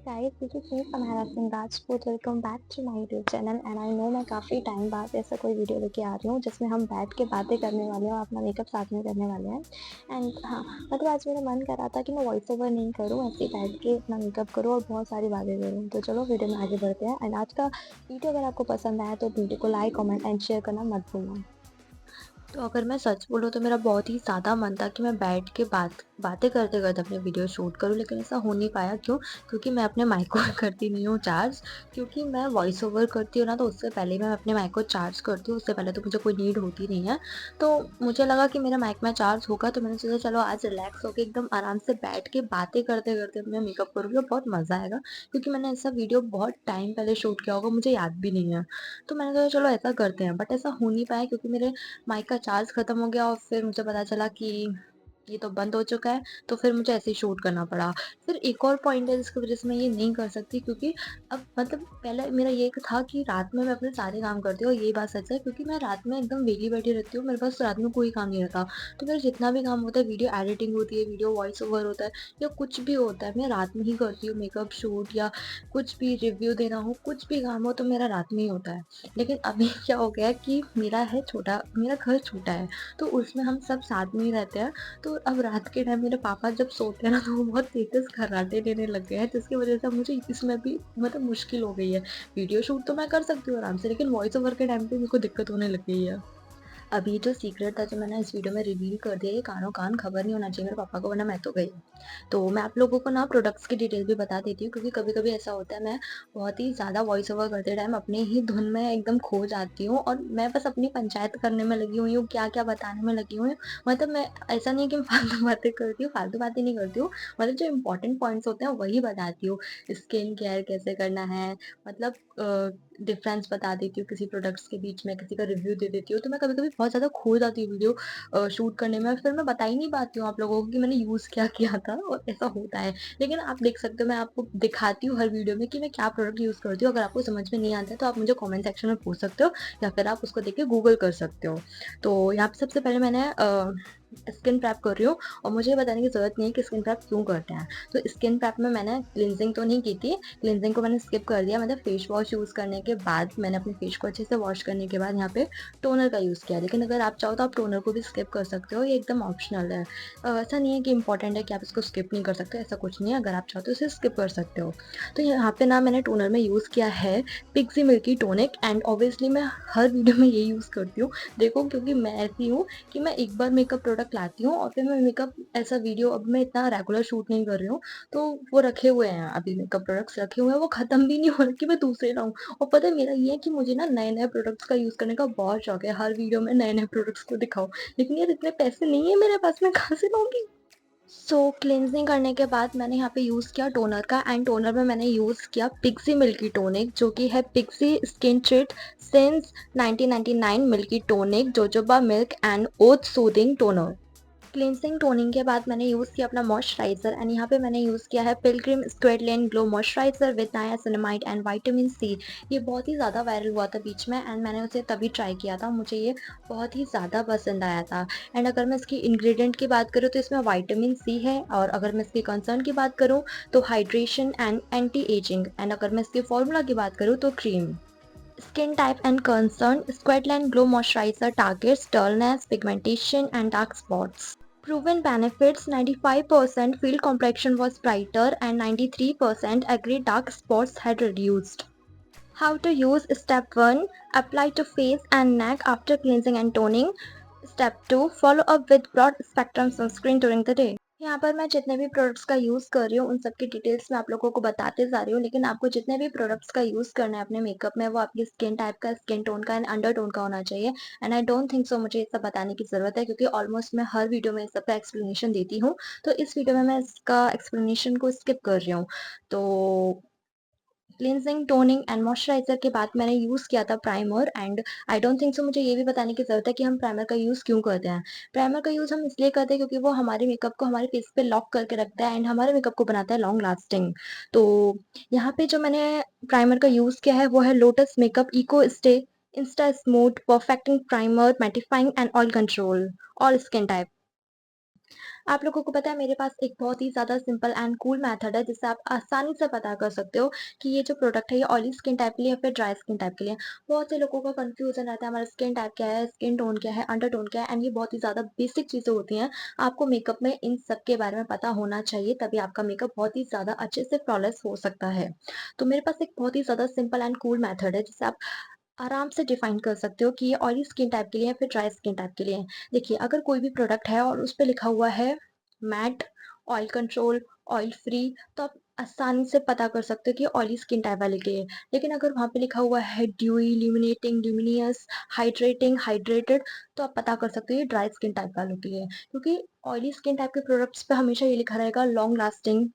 Guys, this is me Samara Singh Rajput. Welcome back to my YouTube channel. And I know मैं काफ़ी time बाद ऐसा कोई वीडियो लेके आ रही हूँ जिसमें हम बैठ के बातें करने वाले हैं और अपना मेकअप साथ में करने वाले हैं। एंड हाँ, मतलब आज मेरा मन कर रहा था कि मैं वॉइस ओवर नहीं करूँ, ऐसे ही बैठ के अपना मेकअप करूँ और बहुत सारी बातें करूँ। तो चलो वीडियो में आगे बढ़ते हैं। एंड आज का वीडियो अगर आपको पसंद आया तो वीडियो को लाइक, कमेंट एंड शेयर करना मत भूलना। तो अगर मैं सच बोलूँ तो मेरा बहुत ही ज़्यादा मन था कि मैं बैठ के बातें करते-करते अपने वीडियो शूट करूँ, लेकिन ऐसा हो नहीं पाया। क्यों? क्योंकि मैं अपने माइक को करती नहीं हूँ चार्ज। क्योंकि मैं वॉइस ओवर करती हूँ ना, तो उससे पहले मैं अपने माइक को चार्ज करती हूँ, उससे पहले तो मुझे कोई नीड होती नहीं है। तो मुझे लगा कि मेरा माइक में चार्ज होगा, तो मैंने सोचा चलो आज रिलैक्स होके एकदम आराम से बैठ के बातें करते-करते अपना मेकअप करूँगी और बहुत मज़ा आएगा। क्योंकि मैंने ऐसा वीडियो बहुत टाइम पहले शूट किया होगा, मुझे याद भी नहीं है। तो मैंने सोचा चलो ऐसा करते हैं, बट ऐसा हो नहीं पाया क्योंकि मेरे माइक का चार्ज खत्म हो गया और फिर मुझे पता चला कि ये तो बंद हो चुका है, तो फिर मुझे ऐसे ही शूट करना पड़ा। फिर एक और पॉइंट है जिसकी वज़ह से मैं ये नहीं कर सकती, क्योंकि अब मतलब पहले मेरा ये था कि रात में मैं अपने सारे काम करती हूँ और ये बात सच है, क्योंकि मैं रात में एकदम वेली बैठी रहती हूँ, मेरे पास रात में कोई काम नहीं रहता। तो मेरा जितना भी काम होता है, वीडियो एडिटिंग होती है, वीडियो वॉइस ओवर होता है या कुछ भी होता है, मैं रात में ही करती हूँ। मेकअप शूट या कुछ भी रिव्यू देना हो, कुछ भी काम हो तो मेरा रात में ही होता है। लेकिन अभी क्या हो गया है कि मेरा घर छोटा है, तो उसमें हम सब साथ में ही रहते हैं। तो अब रात के टाइम मेरे पापा जब सोते हैं ना, तो वो बहुत तेज़-तेज़ खर्राटे देने लग गए हैं, जिसकी वज़ह से मुझे इसमें भी मतलब मुश्किल हो गई है। वीडियो शूट तो मैं कर सकती हूँ आराम से, लेकिन वॉइस ओवर के टाइम पे मेरे को दिक्कत होने लग गई है। अभी जो सीक्रेट था जो मैंने इस वीडियो में रिवील कर दिया, ये कानो-कान खबर नहीं होना चाहिए मेरे पापा को, वरना मैं तो गई। तो मैं आप लोगों को ना प्रोडक्ट्स की डिटेल भी बता देती हूँ, क्योंकि कभी-कभी ऐसा होता है मैं बहुत ही ज़्यादा वॉइस ओवर करते टाइम अपने ही धुन में एकदम खो जाती हूँ और मैं बस अपनी पंचायत करने में लगी हुई हूँ, क्या-क्या बताने में लगी हुई हूँ। मतलब मैं ऐसा नहीं है कि मैं फालतू बातें करती हूँ, फालतू बातें नहीं करती हूँ। मतलब जो इम्पोर्टेंट पॉइंट्स होते हैं वही बताती हूँ। स्किन केयर कैसे करना है, मतलब डिफरेंस बता देती हूँ किसी प्रोडक्ट्स के बीच में, किसी का रिव्यू दे देती हूँ। तो मैं कभी-कभी बहुत ज़्यादा खो जाती हूँ वीडियो शूट करने में और फिर मैं बता ही नहीं पाती हूँ आप लोगों को कि मैंने यूज़ क्या किया था, और ऐसा होता है। लेकिन आप देख सकते हो, मैं आपको दिखाती हूँ हर वीडियो में कि मैं क्या प्रोडक्ट यूज़ करती हूँ। अगर आपको समझ में नहीं आता है तो आप मुझे कमेंट सेक्शन में पूछ सकते हो या फिर आप उसको देख के गूगल कर सकते हो। तो यहाँ पे सबसे पहले मैंने स्किन प्रेप कर रही हूँ और मुझे ये बताने की ज़रूरत नहीं है कि स्किन प्रेप क्यों करते हैं। तो स्किन प्रेप में मैंने क्लींजिंग तो नहीं की थी, क्लींजिंग को मैंने स्किप कर दिया। मतलब फेस वॉश यूज़ करने के बाद मैंने अपने फेस को अच्छे से वॉश करने के बाद यहाँ पे टोनर का यूज़ किया। लेकिन अगर आप चाहो तो आप टोनर को भी स्किप कर सकते हो, ये एकदम ऑप्शनल है। ऐसा नहीं है कि इम्पोर्टेंट है कि आप इसको स्किप नहीं कर सकते, ऐसा कुछ नहीं है। अगर आप चाहो तो इसे स्किप कर सकते हो। तो यहाँ पे ना मैंने टोनर में यूज़ किया है Pixi milky tonic, and obviously मैं हर वीडियो में ये यूज़ करती हूँ। देखो, क्योंकि मैं ऐसी हूँ कि मैं एक बार मेकअप प्रोडक्ट लाती हूँ और फिर मैं मेकअप ऐसा वीडियो, अब मैं इतना रेगुलर शूट नहीं कर रही हूँ, तो वो रखे हुए हैं, अभी मेकअप प्रोडक्ट्स रखे हुए हैं, वो खत्म भी नहीं हो रहे कि मैं दूसरे लाऊं। और पता है मेरा ये है कि मुझे ना नए नए प्रोडक्ट्स का यूज करने का बहुत शौक है, हर वीडियो में नए नए प्रोडक्ट्स को दिखाओ। लेकिन यार इतने पैसे नहीं है मेरे पास, मैं कहाँ से लाऊंगी। सो क्लींजिंग करने के बाद मैंने यहाँ पे यूज़ किया टोनर का, एंड टोनर में मैंने यूज़ किया पिक्सी मिल्की टोनिक, जो कि है Pixi skin treat since 1999 milky tonic, jojoba milk and oat soothing toner. Cleansing toning के बाद मैंने यूज़ किया अपना मॉइस्चराइज़र, एंड यहाँ पे मैंने यूज़ किया है Pilgrim squalane glow moisturiser with niacinamide and vitamin C. ये बहुत ही ज़्यादा वायरल हुआ था बीच में, एंड मैंने उसे तभी ट्राई किया था, मुझे ये बहुत ही ज़्यादा पसंद आया था। एंड अगर मैं इसकी इंग्रेडिएंट की बात करूँ तो इसमें विटामिन सी है, और अगर मैं इसकी कंसर्न की बात करूँ तो hydration and anti ageing, and अगर मैं इसके फॉर्मूला की बात करूँ तो cream. Skin type and concern, Squatland Glow Moisturizer targets dullness, pigmentation, and dark spots. Proven benefits: 95% field complexion was brighter and 93% agreed dark spots had reduced. How to use: Step 1, apply to face and neck after cleansing and toning. Step 2, follow up with broad spectrum sunscreen during the day. यहाँ पर मैं जितने भी products का use कर रही हूँ उन सब की डिटेल्स मैं आप लोगों को बताते जा रही हूँ, लेकिन आपको जितने भी प्रोडक्ट्स का यूज़ करना है अपने मेकअप में, वो आपकी स्किन टाइप का, स्किन टोन का एंड अंडर टोन का होना चाहिए। And I don't think so मुझे ये सब बताने की ज़रूरत है, क्योंकि ऑलमोस्ट मैं हर वीडियो में इस सब का एक्सप्लेनेशन देती हूँ। तो इस वीडियो में मैं इसका एक्सप्लेनेशन को स्किप कर रही हूँ। तो क्लींजिंग, टोनिंग एंड मॉइस्चराइज़र के बाद मैंने यूज़ किया था primer, and I don't think so मुझे ये भी बताने की ज़रूरत है कि हम प्राइमर का यूज़ क्यों करते हैं। प्राइमर का यूज़ हम इसलिए करते हैं क्योंकि वो हमारे मेकअप को हमारे फेस पे लॉक करके रखता है एंड हमारे मेकअप को बनाता है लॉन्ग लास्टिंग। तो यहाँ पे जो मैंने प्राइमर का यूज़ किया है वो है Lotus makeup eco stay insta smooth perfecting primer mattifying and oil control all skin type. आप लोगों को पता है मेरे पास एक बहुत ही ज़्यादा सिंपल एंड कूल मेथड है जिससे आप आसानी से पता कर सकते हो कि ये जो प्रोडक्ट है ये ऑयली स्किन टाइप के लिए या फिर ड्राई स्किन टाइप के लिए। बहुत से लोगों का कंफ्यूजन रहता है हमारा स्किन टाइप क्या है, स्किन टोन क्या है, अंडर टोन क्या है एंड ये बहुत ही ज़्यादा बेसिक चीज़ें होती हैं। आपको मेकअप में इन सब के बारे में पता होना चाहिए तभी आपका मेकअप बहुत ही ज़्यादा अच्छे से फ्लॉलेस हो सकता है। तो मेरे पास एक बहुत ही ज़्यादा सिंपल एंड कूल मेथड है जिससे आप आराम से डिफाइन कर सकते हो कि ये ऑयली स्किन टाइप के लिए या फिर ड्राई स्किन टाइप के लिए है। देखिए, अगर कोई भी प्रोडक्ट है और उस पे लिखा हुआ है matte, oil control, oil free, तो आप आसानी से पता कर सकते हो कि ऑयली स्किन टाइप वाले के लिए। लेकिन अगर वहाँ पे लिखा हुआ है ड्यूई, ल्यूमिनेटिंग, ल्यूमिनियस, हाइड्रेटिंग, हाइड्रेटेड, तो आप पता कर सकते हो ये ड्राई स्किन टाइप वालों के लिए है। क्योंकि ऑयली स्किन टाइप के प्रोडक्ट्स पे हमेशा ये लिखा रहेगा लॉन्ग लास्टिंग।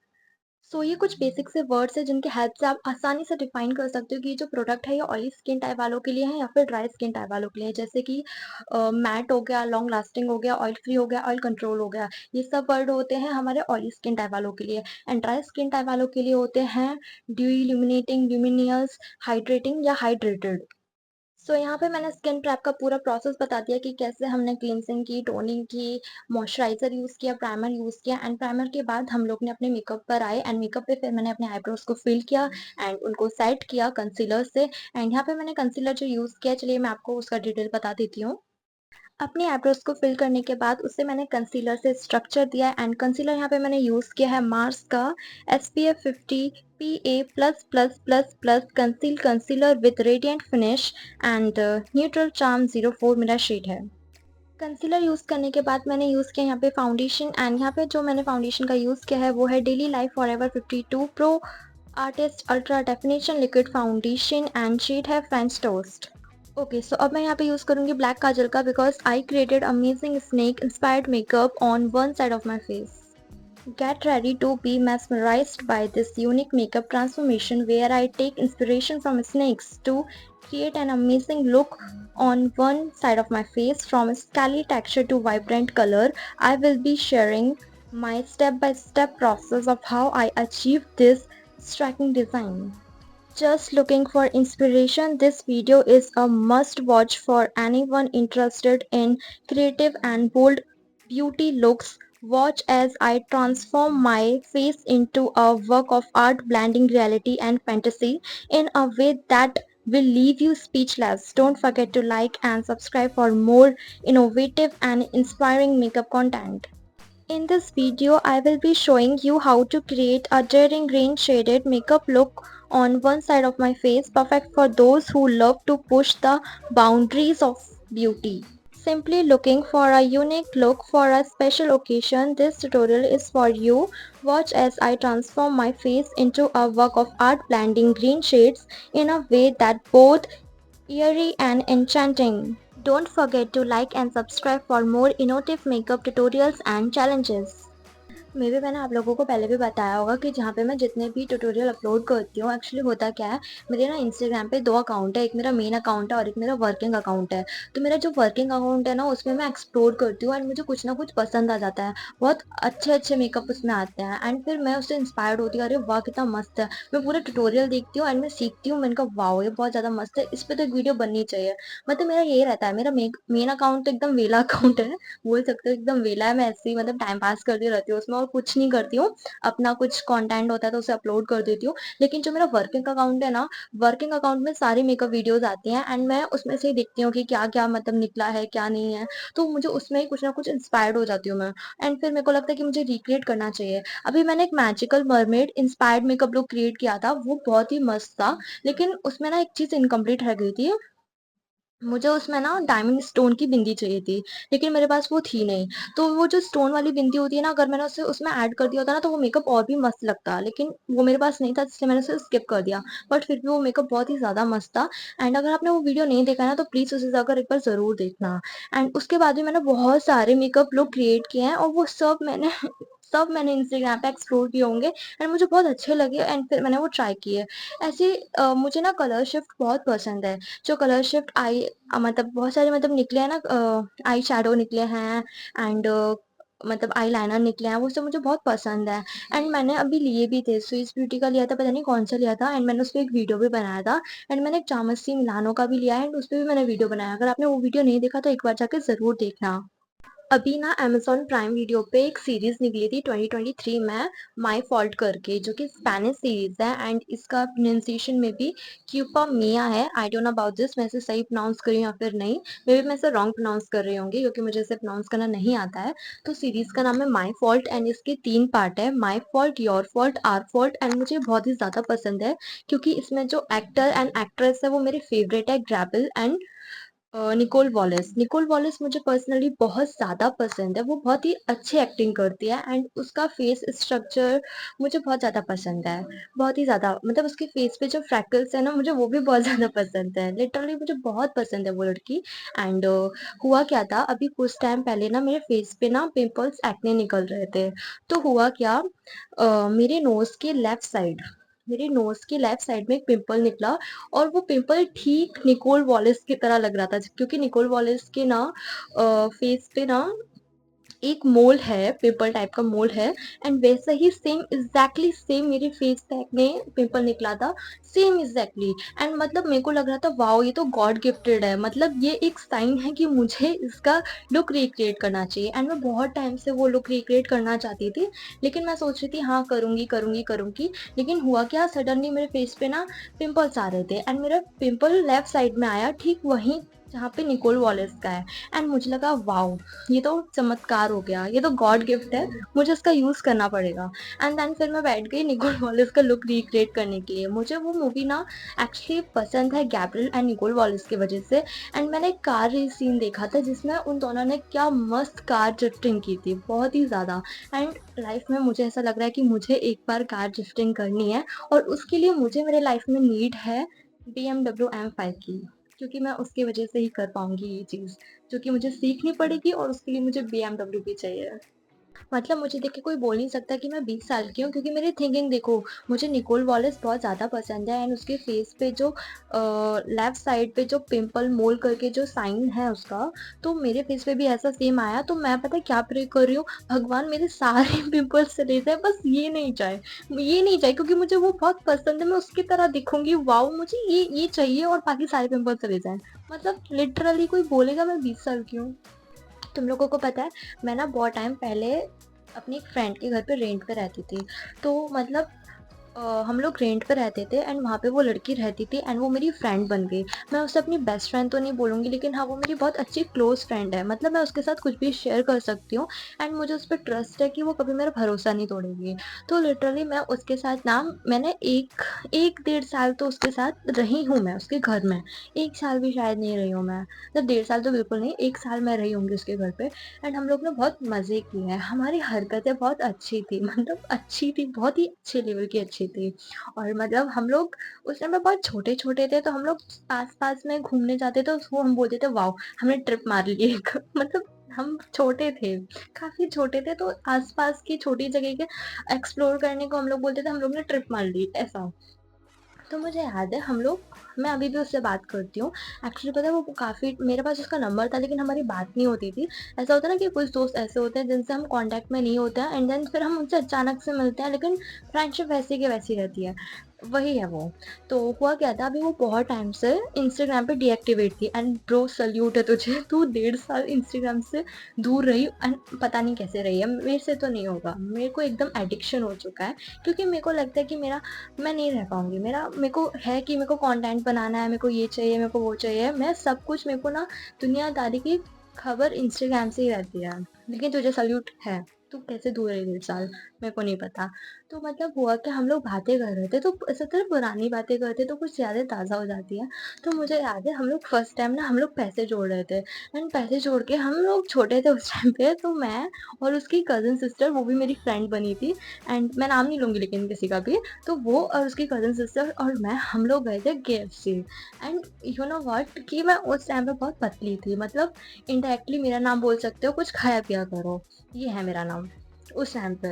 सो ये कुछ बेसिक से वर्ड्स हैं जिनकी हेल्प से आप आसानी से डिफाइन कर सकते हो कि ये जो प्रोडक्ट है ये ऑयली स्किन टाइप वालों के लिए है या फिर ड्राई स्किन टाइप वालों के लिए है। जैसे कि मैट हो गया, लॉन्ग लास्टिंग हो गया, ऑयल फ्री हो गया, ऑयल कंट्रोल हो गया। ये सब वर्ड होते हैं हमारे ऑयली स्किन टाइप वालों के लिए एंड ड्राई स्किन टाइप वालों के लिए होते हैं ड्यूई, इल्यूमिनेटिंग, ल्यूमिनियस, हाइड्रेटिंग या हाइड्रेटेड। सो यहाँ पे मैंने स्किन प्रेप का पूरा प्रोसेस बता दिया कि कैसे हमने क्लींजिंग की, टोनिंग की, मॉइस्चराइज़र यूज़ किया, प्राइमर यूज़ किया एंड प्राइमर के बाद हम लोग ने अपने मेकअप पर आए एंड मेकअप पे फिर मैंने अपने आईब्रोज़ को फिल किया एंड उनको सेट किया कंसीलर से एंड यहाँ पे मैंने कंसीलर जो यूज़ किया चलिए मैं आपको उसका डिटेल बता देती हूँ। अपनी आईब्रोज को फिल करने के बाद उसे मैंने कंसीलर से स्ट्रक्चर दिया एंड कंसीलर यहाँ पे मैंने यूज़ किया है मार्स का SPF 50 PA++++ conceal concealer with radiant finish and neutral charm 04 मेरा शेड है। कंसीलर यूज़ करने के बाद मैंने यूज़ किया यहाँ पे फाउंडेशन एंड यहाँ पे जो मैंने फाउंडेशन का यूज़ किया है वो है daily life forever 52 pro artist ultra definition liquid foundation and shade है फ्रेंच टोस्ट। ओके, सो अब मैं यहाँ पे यूज़ करूँगी ब्लैक काजल का because I created amazing snake inspired makeup on one side of my face. Get ready to be mesmerized by this unique makeup transformation where I take inspiration from snakes to create an amazing look on one side of my face from scaly texture to vibrant color. I will be sharing my step-by-step process of how I achieved this striking design. Just looking for inspiration, this video is a must watch for anyone interested in creative and bold beauty looks. Watch as I transform my face into a work of art blending reality and fantasy in a way that will leave you speechless. Don't forget to like and subscribe for more innovative and inspiring makeup content. In this video, I will be showing you how to create a daring green shaded makeup look on one side of my face, perfect for those who love to push the boundaries of beauty. Simply looking for a unique look for a special occasion, this tutorial is for you. Watch as I transform my face into a work of art blending green shades in a way that both eerie and enchanting. Don't forget to like and subscribe for more innovative makeup tutorials and challenges. May be मैंने आप लोगों को पहले भी बताया होगा कि जहाँ पे मैं जितने भी ट्यूटोरियल अपलोड करती हूँ एक्चुअली होता क्या है, मेरे ना इंस्टाग्राम पे 2 अकाउंट है, एक मेरा मेन अकाउंट है और एक मेरा वर्किंग अकाउंट है। तो मेरा जो वर्किंग अकाउंट है ना उसमें मैं एक्सप्लोर करती हूँ एंड मुझे कुछ ना कुछ पसंद आ जाता है। बहुत अच्छे-अच्छे मेकअप उसमें आते हैं एंड फिर मैं उससे इंस्पायर्ड होती हूँ, अरे वाह! कितना मस्त है। मैं पूरा ट्यूटोरियल देखती हूँ एंड मैं सीखती हूँ, मैंने कहा वाओ! ये बहुत ज़्यादा मस्त है, इस पे तो एक वीडियो बननी चाहिए। मतलब मेरा यही रहता है, मेरा मेन अकाउंट तो एकदम वेला अकाउंट है, बोल सकते हो एकदम वेला है, मैं ऐसे ही मतलब टाइम पास करती रहती हूँ उसमें और कुछ नहीं करती हूँ। अपना कुछ कंटेंट होता है तो उसे अपलोड कर देती हूँ। लेकिन जो मेरा वर्किंग अकाउंट है ना, वर्किंग अकाउंट में सारी मेकअप वीडियोज़ आती हैं एंड मैं उसमें से ही देखती हूँ कि क्या-क्या मतलब निकला है, क्या नहीं है। तो मुझे उसमें ही कुछ ना कुछ इंस्पायर्ड हो जाती हूँ मैं एंड फिर मेरे को लगता है कि मुझे रिक्रिएट करना चाहिए। अभी मैंने एक magical mermaid inspired makeup look create किया था, वो बहुत ही मस्त था। लेकिन उसमें ना एक चीज़ इनकम्प्लीट रह गई थी। मुझे उसमें ना डायमंड स्टोन की बिंदी चाहिए थी, लेकिन मेरे पास वो थी नहीं। तो वो जो स्टोन वाली बिंदी होती है ना, अगर मैंने उसे उसमें ऐड कर दिया होता ना, तो वो मेकअप और भी मस्त लगता। लेकिन वो मेरे पास नहीं था, इसलिए मैंने उसे स्किप कर दिया। बट फिर भी वो मेकअप बहुत ही ज़्यादा मस्त था एंड अगर आपने वो वीडियो नहीं देखा है ना, तो प्लीज़ उसे जाकर एक बार ज़रूर देखना। एंड उसके बाद भी मैंने बहुत सारे मेकअप लुक क्रिएट किए हैं और वो सब मैंने सब मैंने इंस्टाग्राम पे एक्सप्लोर किए होंगे एंड मुझे बहुत अच्छे लगे एंड फिर मैंने वो ट्राई किए। ऐसे मुझे ना कलर शिफ्ट बहुत पसंद है। जो कलर शिफ्ट मतलब बहुत सारे मतलब निकले हैं ना, आई शैडो निकले हैं एंड मतलब आई लाइनर निकले हैं, वो सब मुझे बहुत पसंद है एंड मैंने अभी लिए भी थे, स्विस ब्यूटी का लिया था, पता नहीं कौन सा लिया था एंड मैंने उस पे एक वीडियो भी बनाया था एंड मैंने एक चामसी मिलानो का भी लिया है एंड उस पे भी मैंने वीडियो बनाया। अगर आपने वो वीडियो नहीं देखा तो एक बार जाके ज़रूर देखना। अभी ना अमेज़न प्राइम वीडियो पे एक सीरीज़ निकली थी 2023 में, माय फॉल्ट करके, जो कि स्पेनिश सीरीज़ है एंड इसका प्रोनंसिएशन में भी क्यूपा मिया है। I don't know about this, मैं इसे सही प्रोनाउंस कर रही हूँ या फिर नहीं। मे बी मैं इसे रॉन्ग प्रोनाउंस कर रही होंगी क्योंकि मुझे इसे प्रोनाउंस करना नहीं आता है। तो सीरीज़ का नाम है माय फॉल्ट एंड इसके 3 पार्ट है, my fault, your fault, our fault. And मुझे बहुत ही ज़्यादा पसंद है क्योंकि इसमें जो एक्टर एंड एक्ट्रेस है वो मेरे फेवरेट है, ग्रैबिल and Nicole Wallace. Nicole Wallace मुझे पर्सनली बहुत ज़्यादा पसंद है, वो बहुत ही अच्छी एक्टिंग करती है एंड उसका फेस स्ट्रक्चर मुझे बहुत ज़्यादा पसंद है, बहुत ही ज़्यादा। मतलब उसके फेस पे जो फ्रैकल्स है ना, मुझे वो भी बहुत ज़्यादा पसंद है, लिटरली मुझे बहुत पसंद है वो लड़की। एंड हुआ क्या था, अभी कुछ टाइम पहले ना मेरे फेस पे ना पिंपल्स, एक्ने निकल रहे थे। तो हुआ क्या, मेरे नोज़ के लेफ्ट साइड, मेरे नोज़ के लेफ्ट साइड में एक पिंपल निकला और वो पिंपल ठीक निकोल वॉलेस की तरह लग रहा था, क्योंकि निकोल वॉलेस के ना फेस पे ना एक मोल है, पिंपल टाइप का मोल है एंड वैसा ही सेम, एग्जैक्टली सेम मेरे फेस पे एक्ने पिंपल निकला था, सेम एग्जैक्टली। एंड मतलब मेरे को लग रहा था वाओ, ये तो गॉड गिफ्टेड है, मतलब ये एक साइन है कि मुझे इसका लुक रिक्रिएट करना चाहिए। एंड मैं बहुत टाइम से वो लुक रिक्रिएट करना चाहती थी, लेकिन मैं सोच रही थी हाँ करूँगी करूँगी करूँगी। लेकिन हुआ क्या, सडनली मेरे फेस पे ना पिंपल्स आ रहे थे एंड मेरा पिंपल लेफ्ट साइड में आया, ठीक वहीं जहाँ पे निकोल वॉलेस का है। एंड मुझे लगा वाओ, ये तो चमत्कार हो गया, ये तो गॉड गिफ्ट है, मुझे इसका यूज़ करना पड़ेगा। एंड देन फिर मैं बैठ गई निकोल वॉलेस का लुक रिक्रिएट करने के लिए। मुझे वो मूवी ना एक्चुअली पसंद है गैब्रियल एंड निकोल वॉलेस की वजह से। एंड मैंने एक कार रेस सीन देखा था जिसमें उन दोनों ने क्या मस्त कार ड्रिफ्टिंग की थी, बहुत ही ज़्यादा। एंड लाइफ में मुझे ऐसा लग रहा है कि मुझे एक बार कार ड्रिफ्टिंग करनी है और उसके लिए मुझे मेरे लाइफ में नीड है BMW M5 की, क्योंकि मैं उसकी वजह से ही कर पाऊँगी ये चीज़, जो कि मुझे सीखनी पड़ेगी और उसके लिए मुझे BMW भी चाहिए। मतलब मुझे देख के कोई बोल नहीं सकता कि मैं 20 साल की हूँ, क्योंकि मेरी थिंकिंग देखो, मुझे निकोल वॉलेस बहुत ज़्यादा पसंद है एंड उसके फेस पे जो लेफ्ट साइड पे जो पिंपल मोल करके जो साइन है उसका, तो मेरे फेस पे भी ऐसा सेम आया। तो मैं पता है क्या प्रे कर रही हूँ, भगवान मेरे सारे पिंपल्स चले जाए, बस ये नहीं जाए, ये नहीं जाए, क्योंकि मुझे वो बहुत पसंद है, मैं उसकी तरह दिखूंगी, वाओ मुझे ये चाहिए और बाकी सारे पिंपल्स चले जाएं। मतलब लिटरली कोई बोलेगा मैं 20 साल की हूँ। तुम लोगों को पता है, मैं ना बहुत टाइम पहले अपनी एक फ्रेंड के घर पे रेंट पे रहती थी। तो मतलब हम लोग रेंट पे रहते थे एंड वहाँ पे वो लड़की रहती थी एंड वो मेरी फ्रेंड बन गई। मैं उसे अपनी बेस्ट फ्रेंड तो नहीं बोलूँगी, लेकिन हाँ वो मेरी बहुत अच्छी क्लोज़ फ्रेंड है। मतलब मैं उसके साथ कुछ भी शेयर कर सकती हूँ एंड मुझे उस पे ट्रस्ट है कि वो कभी मेरा भरोसा नहीं तोड़ेगी। तो लिटरली मैं उसके साथ ना, मैंने 1 डेढ़ साल तो उसके साथ रही हूँ मैं उसके घर में। 1 साल भी शायद नहीं रही हूँ मैं। मतलब डेढ़ साल तो बिल्कुल नहीं, 1 साल मैं रही होंगी उसके घर पे। एंड हम लोग ने बहुत मज़े किए हैं, हमारी हरकतें बहुत अच्छी थी, मतलब अच्छी थी, बहुत ही अच्छे लेवल की अच्छी थी। और मतलब हम लोग उस टाइम पे बहुत छोटे-छोटे थे, तो हम लोग आस-पास में घूमने जाते तो उसको हम बोलते थे वाओ! हमने ट्रिप मार ली एक मतलब हम छोटे थे, काफ़ी छोटे थे, तो आस-पास की छोटी जगह के एक्सप्लोर करने को हम लोग बोलते थे हम लोग ने ट्रिप मार ली, ऐसा। तो मुझे याद है हम लोग, मैं अभी भी उससे बात करती हूँ। एक्चुअली पता है वो काफ़ी, मेरे पास उसका नंबर था लेकिन हमारी बात नहीं होती थी। ऐसा होता है ना कि कुछ दोस्त ऐसे होते हैं जिनसे हम कॉन्टैक्ट में नहीं होते हैं एंड देन फिर हम उनसे अचानक से मिलते हैं, लेकिन फ्रेंडशिप वैसी की वैसी रहती है। वही है वो। तो हुआ क्या था, अभी वो बहुत टाइम से इंस्टाग्राम पे डीएक्टिवेट थी एंड ब्रो सैल्यूट है तुझे, तू 1.5 साल इंस्टाग्राम से दूर रही एंड पता नहीं कैसे रही है। मेरे से तो नहीं होगा, मेरे को एकदम एडिक्शन हो चुका है, क्योंकि मेरे को लगता है कि मैं नहीं रह पाऊँगी। मेरे को है कि मेरे को कंटेंट बनाना है, मेरे को ये चाहिए, मेरे को वो चाहिए। मैं सब कुछ, मेरे को ना दुनियादारी की खबर इंस्टाग्राम से ही रहती है। लेकिन तुझे सैल्यूट है, तू कैसे दूर रही 1.5 साल, मेरे को नहीं पता। तो मतलब हुआ कि हम लोग बातें कर रहे थे, तो ऐसा होता है ना पुरानी बातें करते तो कुछ यादें ताज़ा हो जाती हैं। तो मुझे याद है हम लोग फर्स्ट टाइम ना हम लोग पैसे जोड़ रहे थे एंड पैसे जोड़ के हम लोग छोटे थे उस टाइम पे, तो मैं और उसकी कज़िन सिस्टर, वो भी मेरी फ्रेंड बनी थी एंड मैं नाम नहीं लूँगी लेकिन किसी का भी। तो वो और उसकी कज़न सिस्टर और मैं, हम लोग गए थे KFC. And you know what, कि मैं उस टाइम पे बहुत पतली थी, मतलब इनडायरेक्टली मेरा नाम बोल सकते हो, कुछ खाया पिया करो, ये है मेरा नाम। उस टाइम पे।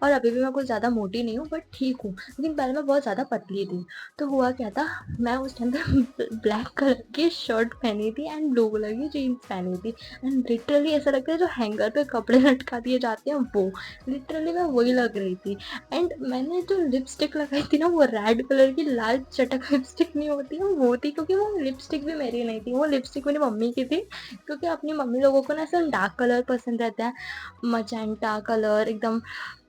और अभी भी मैं कुछ ज़्यादा मोटी नहीं हूँ बट ठीक हूँ, लेकिन पहले मैं बहुत ज़्यादा पतली थी। तो हुआ क्या था, मैं उस टाइम पे ब्लैक कलर की शर्ट पहनी थी एंड ब्लू कलर की जीन्स पहनी थी एंड लिटरली ऐसा लगता है जो हैंगर पे कपड़े लटका दिए जाते हैं वो, लिटरली मैं वही लग रही थी। एंड मैंने जो लिपस्टिक लगाई थी ना वो रेड कलर की लाल चटक लिपस्टिक नहीं होती है वो थी, क्योंकि वो लिपस्टिक भी मेरी नहीं थी, वो लिपस्टिक मेरी मम्मी की थी। क्योंकि अपनी मम्मी लोगों को ना ऐसा डार्क कलर पसंद रहता है, मजेंटा कलर, एकदम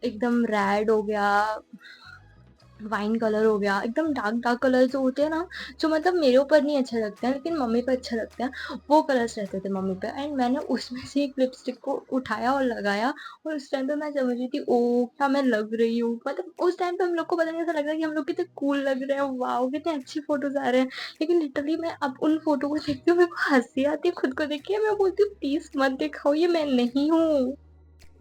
एकदम रेड हो गया, वाइन कलर हो गया, एकदम डार्क डार्क कलर जो होते हैं ना, जो मतलब मेरे ऊपर नहीं अच्छे लगते हैं लेकिन मम्मी पे अच्छे लगते हैं, वो कलर्स रहते थे मम्मी पे। एंड मैंने उसमें से एक लिपस्टिक को उठाया और लगाया, और उस टाइम पे मैं समझ रही थी ओ क्या मैं लग रही हूँ, मतलब उस टाइम पे हम लोग को पता नहीं ऐसा लग रहा है कि हम लोग कितने कूल लग रहे हैं, वाओ कितने अच्छी फोटोज आ रहे हैं। लेकिन लिटरली मैं अब उन फोटो को देखती हूँ, मेरे को हंसी आती है खुद को देख के, मैं बोलती हूँ प्लीज मत दिखाओ, ये मैं नहीं हूँ।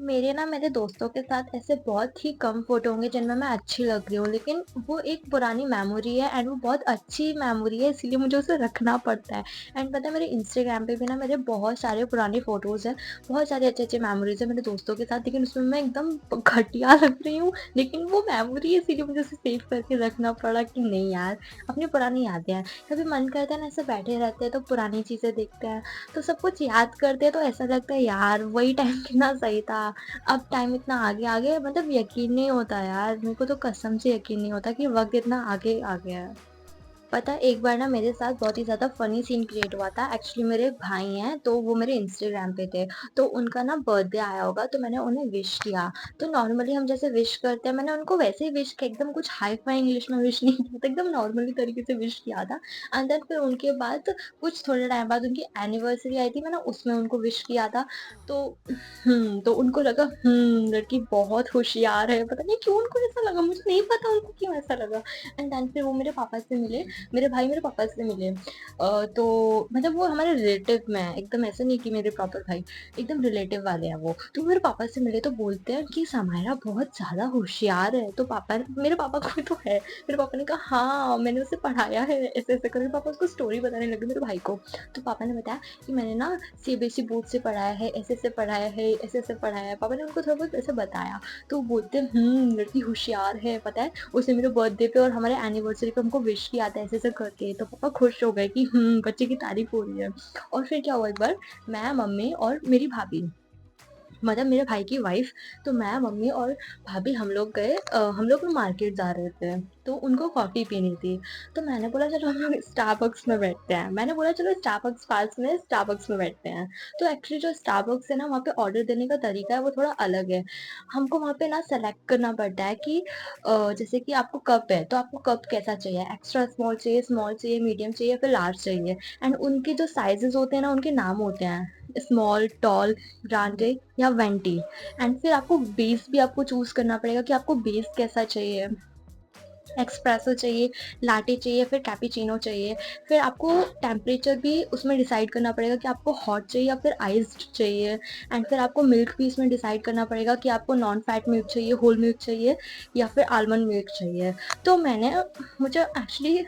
मेरे दोस्तों के साथ ऐसे बहुत ही कम फ़ोटो होंगे जिनमें मैं अच्छी लग रही हूँ, लेकिन वो एक पुरानी मेमोरी है एंड वो बहुत अच्छी मेमोरी है, इसीलिए मुझे उसे रखना पड़ता है। एंड पता है मेरे इंस्टाग्राम पे भी ना मेरे बहुत सारे पुराने फ़ोटोज़ हैं, बहुत सारे अच्छे-अच्छे मेमोरीज़ हैं मेरे दोस्तों के साथ, लेकिन उसमें मैं एकदम घटिया लग रही हूँ, लेकिन वो मेमोरी है इसीलिए मुझे उसे सेव करके रखना पड़ा कि नहीं यार, अपनी पुरानी यादें हैं। कभी मन करता है ना ऐसे बैठे रहते हैं तो पुरानी चीज़ें देखते हैं, तो सब कुछ याद करते हैं तो ऐसा लगता है यार वही टाइम कितना सही था। अब टाइम इतना आगे आ गया है, मतलब यकीन नहीं होता यार, मेरे को तो कसम से यकीन नहीं होता कि वक़्त इतना आगे आ गया है। पता है एक बार ना मेरे साथ बहुत ही ज़्यादा फ़नी सीन क्रिएट हुआ था। एक्चुअली मेरे एक भाई हैं, तो वो मेरे इंस्टाग्राम पे थे, तो उनका ना बर्थडे आया होगा, तो मैंने उन्हें विश किया। तो नॉर्मली हम जैसे विश करते हैं, मैंने उनको वैसे ही विश किया, एकदम कुछ हाई-फाई इंग्लिश में विश नहीं किया था, एकदम नॉर्मली तरीके से विश किया था। एंड देन फिर उनके बाद कुछ थोड़े टाइम बाद उनकी एनिवर्सरी आई थी, मैंने उसमें उनको विश किया था। तो तो उनको लगा लड़की बहुत होशियार है, पता नहीं क्यों उनको ऐसा लगा, मुझे नहीं पता उनको क्यों ऐसा लगा। एंड देन फिर वो मेरे पापा से मिले, मेरे भाई मेरे पापा से मिले। तो मतलब वो हमारे रिलेटिव में है, एकदम ऐसा नहीं कि मेरे प्रॉपर भाई, एकदम रिलेटिव वाले हैं वो। तो मेरे पापा से मिले तो बोलते हैं कि समायरा बहुत ज़्यादा होशियार है। तो मेरे पापा को भी तो है। मेरे पापा ने कहा हाँ, मैंने उसे पढ़ाया है, ऐसे-ऐसे करके पापा उसको स्टोरी बताने लगे मेरे भाई को। तो पापा ने बताया कि मैंने ना सीबीएसई बोर्ड से पढ़ाया है, ऐसे-ऐसे पढ़ाया है, ऐसे-ऐसे पढ़ाया है। पापा ने उनको थोड़ा बहुत ऐसे बताया। तो वो बोलते हैं लड़की होशियार है, पता है उसने मेरे बर्थडे पे और हमारे एनिवर्सरी पे हमको विश किया था ऐसे-ऐसे करके। तो पापा खुश हो गए कि बच्चे की तारीफ़ हो रही है। और फिर क्या हुआ एक बार, मैं, मम्मी और मेरी भाभी, मतलब मेरे भाई की वाइफ, तो मैं, मम्मी और भाभी हम लोग मार्केट जा रहे थे, तो उनको कॉफ़ी पीनी थी। तो मैंने बोला चलो हम लोग स्टारबक्स में बैठते हैं। मैंने बोला चलो स्टारबक्स पास में स्टारबक्स में बैठते हैं। तो एक्चुअली जो स्टारबक्स है ना वहाँ पे ऑर्डर देने का तरीका है वो थोड़ा अलग है। हमको वहाँ पे ना सेलेक्ट करना पड़ता है कि जैसे कि आपको कप है, तो आपको कप कैसा चाहिए? एक्स्ट्रा स्मॉल चाहिए, मीडियम चाहिए या फिर लार्ज चाहिए? एंड उनके जो साइज़ेज़ होते हैं ना उनके नाम होते हैं, स्मॉल, टॉल, ग्रांडे या वेंटी। एंड फिर आपको बेस भी आपको चूज़ करना पड़ेगा कि आपको बेस कैसा चाहिए, एस्प्रेसो चाहिए, लाटे चाहिए, फिर कैपुचिनो चाहिए। फिर आपको टेम्परेचर भी उसमें डिसाइड करना पड़ेगा कि आपको हॉट चाहिए या फिर आइस्ड चाहिए। एंड फिर आपको मिल्क भी इसमें डिसाइड करना पड़ेगा कि आपको नॉन फैट मिल्क चाहिए, होल मिल्क चाहिए या फिर आलमंड मिल्क चाहिए। तो मुझे एक्चुअली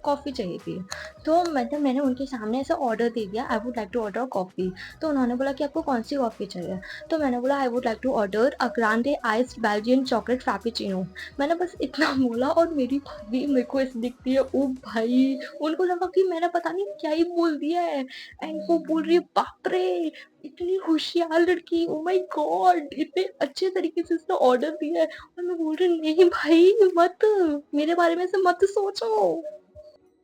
कॉफ़ी चाहिए थी। तो मतलब मैंने उनके सामने ऐसा ऑर्डर दे दिया, I would like to order coffee. तो उन्होंने बोला कि आपको कौन-सी कॉफ़ी चाहिए? तो मैंने बोला I would like to order a grande iced Belgian chocolate frappuccino. मैंने बस इतना बोला और मेरी भाभी मेरे को ऐसे दिखती है, ओ भाई! उनको लगा कि मैंने पता नहीं क्या ही बोल दिया है। एंड वो बोल रही है, बाप रे! इतनी होशियार लड़की, ओह माय गॉड! इतने अच्छे तरीके से उसने ऑर्डर दिया है। और मैं बोल रही हूँ, नहीं भाई मत, मेरे बारे में ऐसे मत सोचो।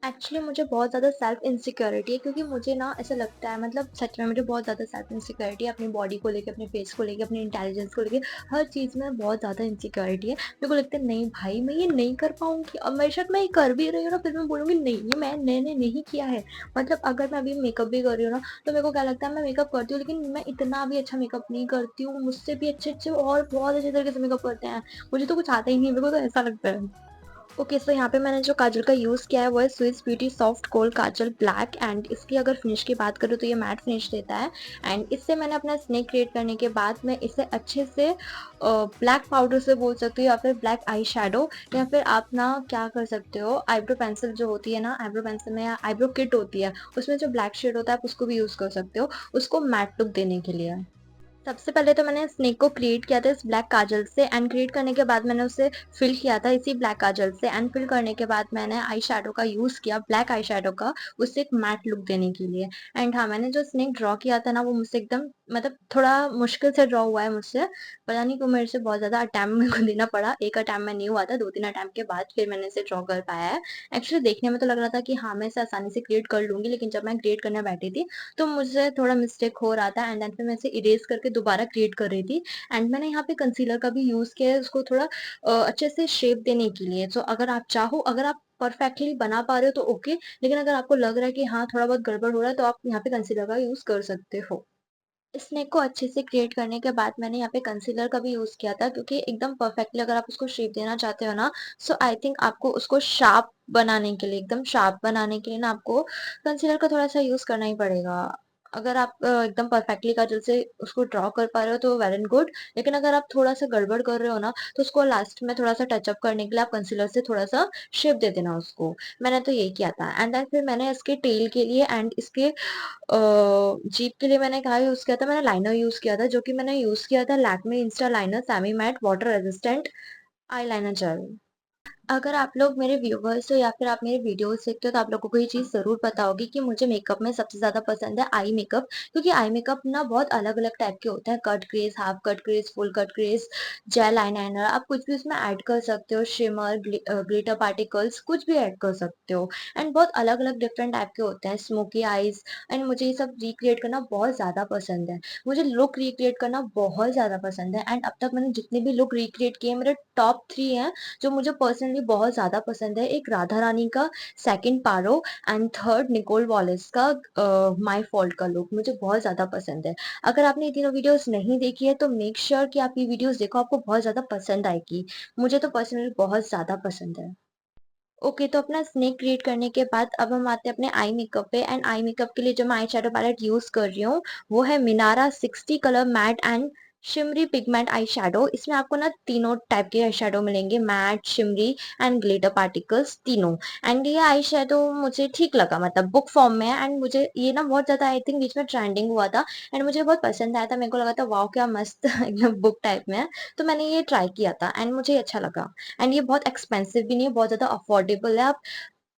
एक्चुअली मुझे बहुत ज़्यादा सेल्फ इनसिक्योरिटी है, क्योंकि मुझे ना ऐसा लगता है, मतलब सच में मुझे बहुत ज़्यादा सेल्फ इनसिक्योरिटी है अपनी बॉडी को लेके, अपने फेस को लेके, अपनी इंटेलिजेंस को लेके, हर चीज़ में बहुत ज़्यादा इनसिक्योरिटी है। मेरे को लगता है नहीं भाई मैं ये नहीं कर पाऊँगी, और बेशक मैं ये कर भी रही हूँ ना फिर मैं बोलूँगी नहीं ये मैंने नहीं किया है। मतलब अगर मैं अभी मेकअप भी कर रही हूँ ना, तो मेरे को क्या लगता है मैं मेकअप करती हूँ लेकिन मैं इतना भी अच्छा मेकअप नहीं करती हूँ, मुझसे भी अच्छे-अच्छे और बहुत अच्छे तरीके से मेकअप करते हैं। मुझे तो कुछ आता ही नहीं है, मेरे को तो ऐसा लगता है। ओके, सो यहाँ पे मैंने जो काजल का यूज़ किया है वो है Swiss beauty soft cold Kajal black. And इसकी अगर फिनिश की बात करूँ तो ये मैट फिनिश देता है। एंड इससे मैंने अपना स्नेक क्रिएट करने के बाद मैं इसे अच्छे से ब्लैक पाउडर से बोल सकती हूँ या फिर ब्लैक आई शेडो, या फिर आप ना क्या कर सकते हो, आईब्रो पेंसिल जो होती है ना, आईब्रो पेंसिल में या आईब्रो किट होती है उसमें जो ब्लैक शेड होता है आप उसको भी यूज़ कर सकते हो उसको मैट लुक देने के लिए। सबसे पहले तो मैंने स्नेक को क्रिएट किया था इस ब्लैक काजल से, एंड क्रिएट करने के बाद मैंने उसे फिल किया था इसी ब्लैक काजल से, एंड फिल करने के बाद मैंने आई शेडो का यूज किया, ब्लैक आई शेडो का, उससे एक मैट लुक देने के लिए। एंड हाँ, मैंने जो स्नेक ड्रॉ किया था ना, वो मुझसे एकदम मतलब थोड़ा मुश्किल से ड्रॉ हुआ है मुझसे, पता नहीं क्यों मेरे से बहुत ज्यादा अटैम्प्ट मेरे को देना पड़ा, एक अटैम्प्ट में नहीं हुआ था, 2-3 अटैम्प्ट के बाद फिर मैंने इसे ड्रॉ कर पाया है। एक्चुअली देखने में तो लग रहा था कि हाँ, मैं इसे आसानी से क्रिएट कर लूंगी, लेकिन जब मैं क्रिएट करने बैठी थी तो मुझसे थोड़ा मिस्टेक हो रहा था, एंड देन फिर मैं इसे इरेज करके दोबारा क्रिएट कर रही थी। एंड मैंने यहाँ पे कंसीलर का भी यूज किया है उसको थोड़ा अच्छे से शेप देने के लिए। सो अगर आप चाहो, अगर आप परफेक्टली बना पा रहे हो तो ओके, लेकिन अगर आपको लग रहा है कि हाँ थोड़ा बहुत गड़बड़ हो रहा है, तो आप यहाँ पे कंसीलर का यूज कर सकते हो। स्नेक को अच्छे से क्रिएट करने के बाद मैंने यहाँ पे कंसीलर का भी यूज किया था, क्योंकि एकदम परफेक्टली अगर आप उसको शेप देना चाहते हो ना, सो आई थिंक आपको उसको शार्प बनाने के लिए, एकदम शार्प बनाने के लिए ना, आपको कंसीलर का थोड़ा सा यूज करना ही पड़ेगा। अगर आप एकदम परफेक्टली काजल से उसको ड्रॉ कर पा रहे हो तो वेल एंड गुड, लेकिन अगर आप थोड़ा सा गड़बड़ कर रहे हो ना, तो उसको लास्ट में थोड़ा सा टचअप करने के लिए आप कंसीलर से थोड़ा सा शेप दे देना उसको। मैंने तो यही किया था। एंड देन फिर मैंने इसके टेल के लिए एंड इसके जीप के लिए मैंने कहा यूज किया था, मैंने लाइनर यूज किया था, जो कि मैंने यूज किया था Lakme insta liner semi matte water resistant eye liner gel. अगर आप लोग मेरे व्यूवर्स हो या फिर आप मेरे वीडियोस देखते हो, तो आप लोगों को ये चीज जरूर पता होगी कि मुझे मेकअप में सबसे ज्यादा पसंद है आई मेकअप, क्योंकि आई मेकअप ना बहुत अलग अलग टाइप के होते हैं, cut craze, half cut craze, full cut craze, jail eyeliner, आप कुछ भी उसमें ऐड कर सकते हो, शिमर, ग्लिटर पार्टिकल्स, कुछ भी ऐड कर सकते हो। एंड बहुत अलग अलग डिफरेंट टाइप के होते हैं, स्मोकी आईज। एंड मुझे ये सब रिक्रिएट करना बहुत ज्यादा पसंद है, मुझे लुक रिक्रिएट करना बहुत ज्यादा पसंद है। एंड अब तक मैंने जितने भी लुक रिक्रिएट किए, मेरे टॉप 3 हैं जो मुझे पर्सनली बहुत ज्यादा पसंद है। एक राधा रानी का, second Paro, and third Nicole Wallis का माय फॉल्ट का लुक मुझे बहुत ज्यादा पसंद है। अगर आपने ये तीनों वीडियोस नहीं देखी है तो मेक श्योर कि आप ये वीडियोस देखो, आपको बहुत ज्यादा पसंद आएगी। मुझे तो पर्सनली बहुत ज्यादा पसंद है। ओके, तो अपना स्नेक क्रिएट करने के बाद अब हम आते हैं अपने आई मेकअप पे। एंड आई मेकअप के लिए जो मैं आई शेडो पैलेट यूज कर रही हूँ, वो है मिनारा 60 colour matte and shimmery pigment eye shadow. इसमें आपको ना तीनों टाइप के आई शेडो मिलेंगे, matte, shimmery and glitter particles, तीनों। एंड ये आई शेडो मुझे ठीक लगा, मतलब बुक फॉर्म में है, एंड मुझे ये ना बहुत ज्यादा आई थिंक बीच में ट्रेंडिंग हुआ था, एंड मुझे बहुत पसंद आया था, मेरे को लगा था वाह क्या मस्त एकदम बुक टाइप में है। तो मैंने ये ट्राई किया था एंड मुझे ये अच्छा लगा। एंड ये बहुत एक्सपेंसिव भी नहीं है, बहुत ज्यादा अफोर्डेबल है। आप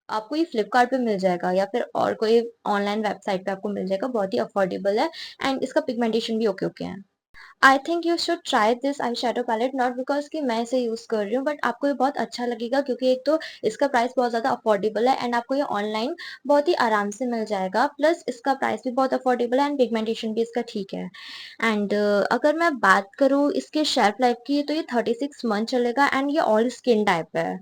आपको ये फ्लिपकार्ट पे मिल जाएगा या फिर और कोई ऑनलाइन वेबसाइट पे आपको मिल जाएगा, बहुत ही अफोर्डेबल है। एंड इसका पिगमेंटेशन भी ओके ओके है। I think you should try this eye shadow palette, not because कि मैं इसे यूज कर रही हूँ, बट आपको ये बहुत अच्छा लगेगा, क्योंकि एक तो इसका प्राइस बहुत ज्यादा अफोर्डेबल है, एंड आपको ये ऑनलाइन बहुत ही आराम से मिल जाएगा, प्लस इसका प्राइस भी बहुत अफोर्डेबल है, एंड पिगमेंटेशन भी इसका ठीक है। एंड अगर मैं बात करूँ इसके शेल्फ लाइफ की, तो ये 36 मंथ चलेगा, एंड ये ऑल स्किन टाइप है।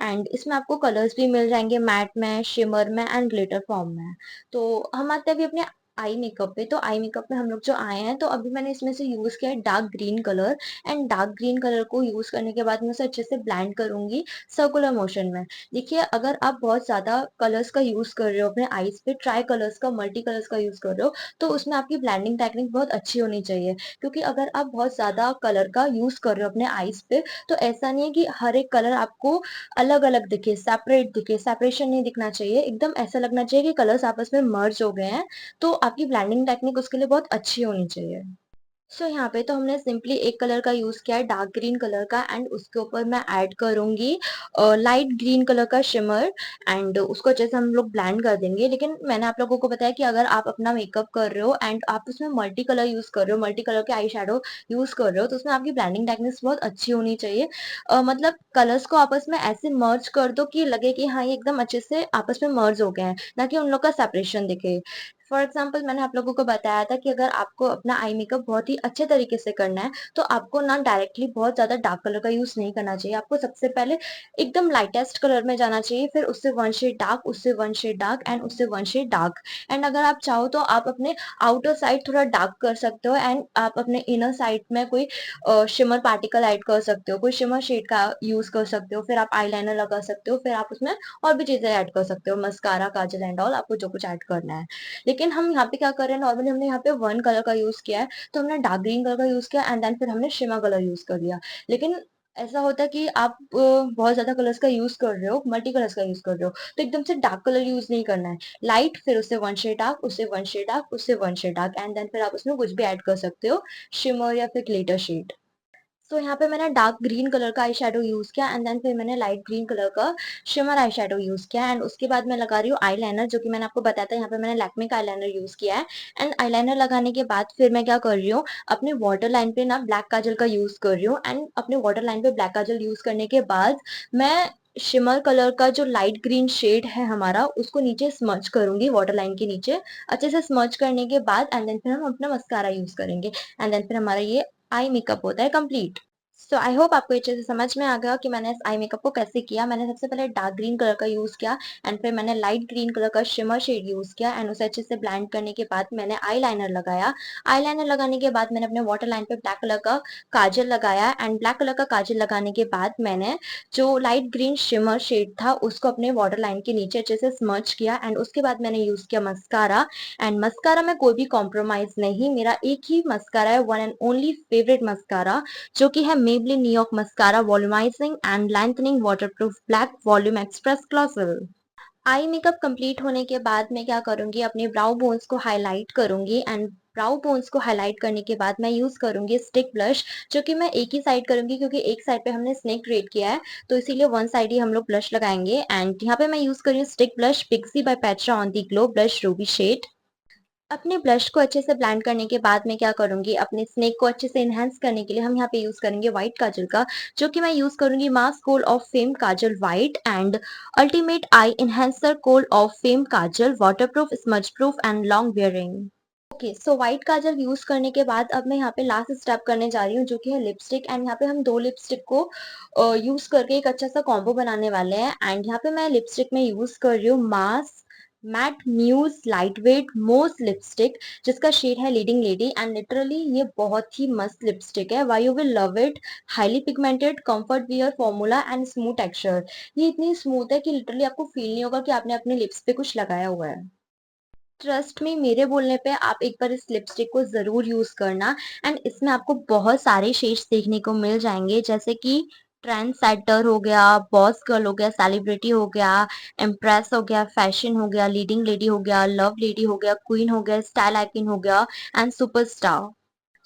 एंड इसमें आपको कलर्स भी मिल जाएंगे, मैट में, शिमर में एंड ग्लिटर फॉर्म में। तो हम आते हैं अभी अपने आई मेकअप पे। तो आई मेकअप में हम लोग जो आए हैं, तो अभी मैंने इसमें से यूज किया है dark green colour. And dark green colour को यूज करने के बाद मैं उसे अच्छे से ब्लेंड करूंगी सर्कुलर मोशन में। देखिए, अगर आप बहुत ज्यादा कलर्स का यूज कर रहे हो अपने आईज पे, ट्राई कलर्स का, मल्टी कलर्स का यूज कर रहे हो, तो उसमें आपकी ब्लेंडिंग टेक्निक बहुत अच्छी होनी चाहिए। क्योंकि अगर आप बहुत ज्यादा कलर का यूज कर रहे हो अपने आईज पे, तो ऐसा नहीं है कि हर एक कलर आपको अलग अलग दिखे, सेपरेट दिखे, सेपरेशन नहीं दिखना चाहिए, एकदम ऐसा लगना चाहिए कि कलर्स आपस में मर्ज हो गए हैं। तो आपकी ब्लेंडिंग टेक्निक उसके लिए बहुत अच्छी होनी चाहिए। यहाँ पे तो हमने सिंपली एक कलर का यूज किया है, डार्क ग्रीन कलर का, एंड उसके ऊपर मैं ऐड करूंगी लाइट ग्रीन कलर का शिमर। एंड उसको अच्छे से हम लोग ब्लेंड कर देंगे। लेकिन मैंने आप लोगों को बताया कि अगर आप अपना मेकअप कर रहे हो एंड आप उसमें मल्टी कलर यूज कर रहे हो, मल्टी कलर के आई शेडो यूज कर रहे हो, तो उसमें आपकी ब्लेंडिंग टेक्निक्स बहुत अच्छी होनी चाहिए। मतलब कलर्स को आपस में ऐसे मर्ज कर दो कि लगे कि हाँ ये एकदम अच्छे से आपस में मर्ज हो गए हैं, ना कि उन लोग का सेपरेशन दिखे। फॉर एग्जाम्पल, मैंने आप लोगों को बताया था कि अगर आपको अपना आई मेकअप बहुत ही अच्छे तरीके से करना है, तो आपको ना डायरेक्टली बहुत ज्यादा डार्क कलर का यूज नहीं करना चाहिए। आपको सबसे पहले एकदम लाइटेस्ट कलर में जाना चाहिए, फिर उससे वन शेड डार्क, उससे वन शेड डार्क, एंड उससे वन शेड डार्क। एंड अगर आप चाहो तो आप अपने आउटर साइड थोड़ा डार्क कर सकते हो, एंड आप अपने इनर साइड में कोई शिमर पार्टिकल ऐड कर सकते हो, कोई शिमर शेड का यूज कर सकते हो, फिर आप आईलाइनर लगा सकते हो, फिर आप उसमें और भी चीजें ऐड कर सकते हो, मस्कारा, काजल एंड ऑल, आपको जो कुछ ऐड करना है। लेकिन हम यहाँ पे क्या कर रहे हैं, नॉर्मली हमने यहाँ पे वन कलर का यूज किया है, तो हमने डार्क ग्रीन कलर का यूज किया, एंड देन फिर हमने शिमा कलर यूज कर लिया। लेकिन ऐसा होता है कि आप बहुत ज़्यादा कलर्स का यूज़ कर रहे हो, मल्टी कलर्स का यूज़ कर रहे हो, तो एकदम से डार्क कलर यूज़ नहीं करना है। लाइट फिर उससे 1 शेड डार्क, उससे 1 शेड डार्क, उससे 1 शेड डार्क एंड देन फिर आप उसमें कुछ भी ऐड कर सकते हो, शिमर या फिर ग्लिटर शेड। सो यहाँ पे मैंने डार्क ग्रीन कलर का आई शेडो यूज किया एंड देन फिर मैंने लाइट ग्रीन कलर का शिमर आई शेडो यूज किया एंड उसके बाद मैं लगा रही हूँ आईलाइनर, जो कि मैंने आपको बताया था। यहाँ पे मैंने लैक्मे का आईलाइनर यूज किया है एंड आईलाइनर लगाने के बाद फिर मैं क्या कर रही हूँ, अपने वाटर लाइन पे ना ब्लैक काजल का यूज कर रही हूँ एंड अपने वाटर लाइन पे ब्लैक काजल यूज करने के बाद मैं शिमर कलर का जो लाइट ग्रीन शेड है हमारा, उसको नीचे स्मज करूंगी वाटर लाइन के नीचे। अच्छे से स्मज करने के बाद एंड देन फिर हम अपना मस्कारा यूज करेंगे एंड देन फिर हमारा ये आई मेकअप होता है कंप्लीट। सो आई होप आपको अच्छे से समझ में आ गया कि मैंने इस आई मेकअप को कैसे किया। मैंने सबसे पहले डार्क ग्रीन कलर का यूज किया एंड फिर मैंने लाइट ग्रीन कलर का शिमर शेड यूज किया एंड उसे अच्छे से ब्लेंड करने के बाद मैंने आई लाइनर लगाया। आई लाइनर लगाने के बाद मैंने अपने वाटर लाइन पे ब्लैक कलर का काजल लगाया एंड ब्लैक कलर का काजल लगाने के बाद मैंने जो लाइट ग्रीन शिमर शेड था उसको अपने वाटर लाइन के नीचे अच्छे से स्मर्च किया एंड उसके बाद मैंने यूज किया मस्कारा। एंड मस्कारा में कोई भी कॉम्प्रोमाइज नहीं, मेरा एक ही मस्कारा है, one and only favourite mascara, जो कि है Maybelline New York mascara volumising and lengthening waterproof black volume express colossal. Eye makeup complete होने के बाद मैं क्या करूंगी, अपने ब्राउ बोन्स को हाईलाइट करूंगी एंड ब्राउ बोन्स को हाईलाइट करने के बाद मैं यूज करूंगी स्टिक ब्लश, जो कि मैं एक ही साइड करूंगी क्योंकि एक साइड पे हमने स्नेक क्रिएट किया है, तो इसीलिए वन साइड ही हम लोग ब्लश लगाएंगे। एंड यहाँ पे मैं यूज कर रही हूँ stick blush Pixi by Petra on the glow blush ruby shade. अपने ब्लश को अच्छे से ब्लेंड करने के बाद मैं क्या करूंगी, अपने स्नेक को अच्छे से इनहेंस करने के लिए हम यहाँ पे यूज करेंगे व्हाइट काजल का, जो कि मैं यूज करूंगी Mars kohl of fame kajal white and ultimate eye enhancer kohl of fame kajal waterproof smudge proof and long wearing. Okay, so white kajal use करने के बाद अब मैं यहाँ पे लास्ट स्टेप करने जा रही हूँ, जो कि है लिपस्टिक एंड यहाँ पे हम दो लिपस्टिक को यूज करके एक अच्छा सा कॉम्बो बनाने वाले हैं। एंड यहाँ पे मैं लिपस्टिक में यूज कर रही हूँ मास मैट म्यूज लाइट वेट मोस लिपस्टिक, जिसका शेड है लीडिंग लेडी एंड लिटरली ये बहुत ही मस्त लिपस्टिक है, why you will love it. Highly pigmented comfort wear formula and smooth texture, ये इतनी स्मूथ है कि लिटरली आपको फील नहीं होगा कि आपने अपने लिप्स पे कुछ लगाया हुआ है। ट्रस्ट मी, मेरे बोलने पे आप एक बार इस लिपस्टिक को जरूर यूज करना एंड इसमें आपको बहुत सारे शेड्स देखने को मिल जाएंगे, जैसे कि ट्रेंड सेटर हो गया, बॉस गर्ल हो गया, सेलिब्रिटी हो गया, इम्प्रेस हो गया, फैशन हो गया, लीडिंग लेडी हो गया, लव लेडी हो गया, क्वीन हो गया, स्टाइल आइकन हो गया एंड सुपरस्टार।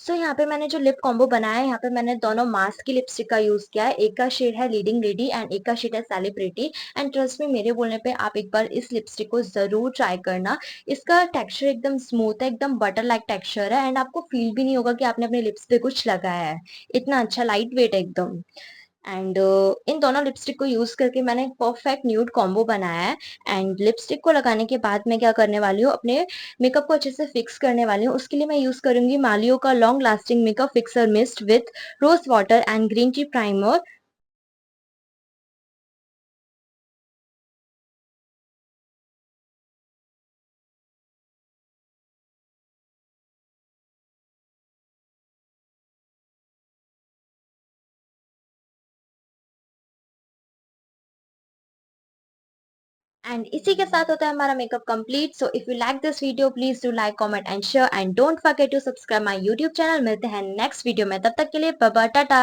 सो यहाँ पे मैंने जो लिप कॉम्बो बनाया है, यहाँ पे मैंने दोनों मास्क की लिपस्टिक का यूज किया है, एक का शेड है लीडिंग लेडी एंड एक का शेड है सेलिब्रिटी। एंड ट्रस्ट में मेरे बोलने पे आप एक बार इस लिपस्टिक को जरूर ट्राई करना। इसका टेक्सचर एकदम स्मूथ है, एकदम बटर लाइक टेक्सचर है एंड आपको फील भी नहीं होगा कि आपने अपने लिप्स पे कुछ लगाया है, इतना अच्छा लाइट वेट है एकदम। एंड इन दोनों लिपस्टिक को यूज करके मैंने एक परफेक्ट न्यूड कॉम्बो बनाया है। एंड लिपस्टिक को लगाने के बाद मैं क्या करने वाली हूँ, अपने मेकअप को अच्छे से फिक्स करने वाली हूँ। उसके लिए मैं यूज करूंगी मालियो का long lasting makeup fixer mist with rose water and green tea primer. And इसी के साथ होता है हमारा makeup complete. So if you like this video please do like comment and share and don't forget to subscribe my YouTube channel. मिलते हैं next video में, तब तक के लिए बाय बाय, टाटा।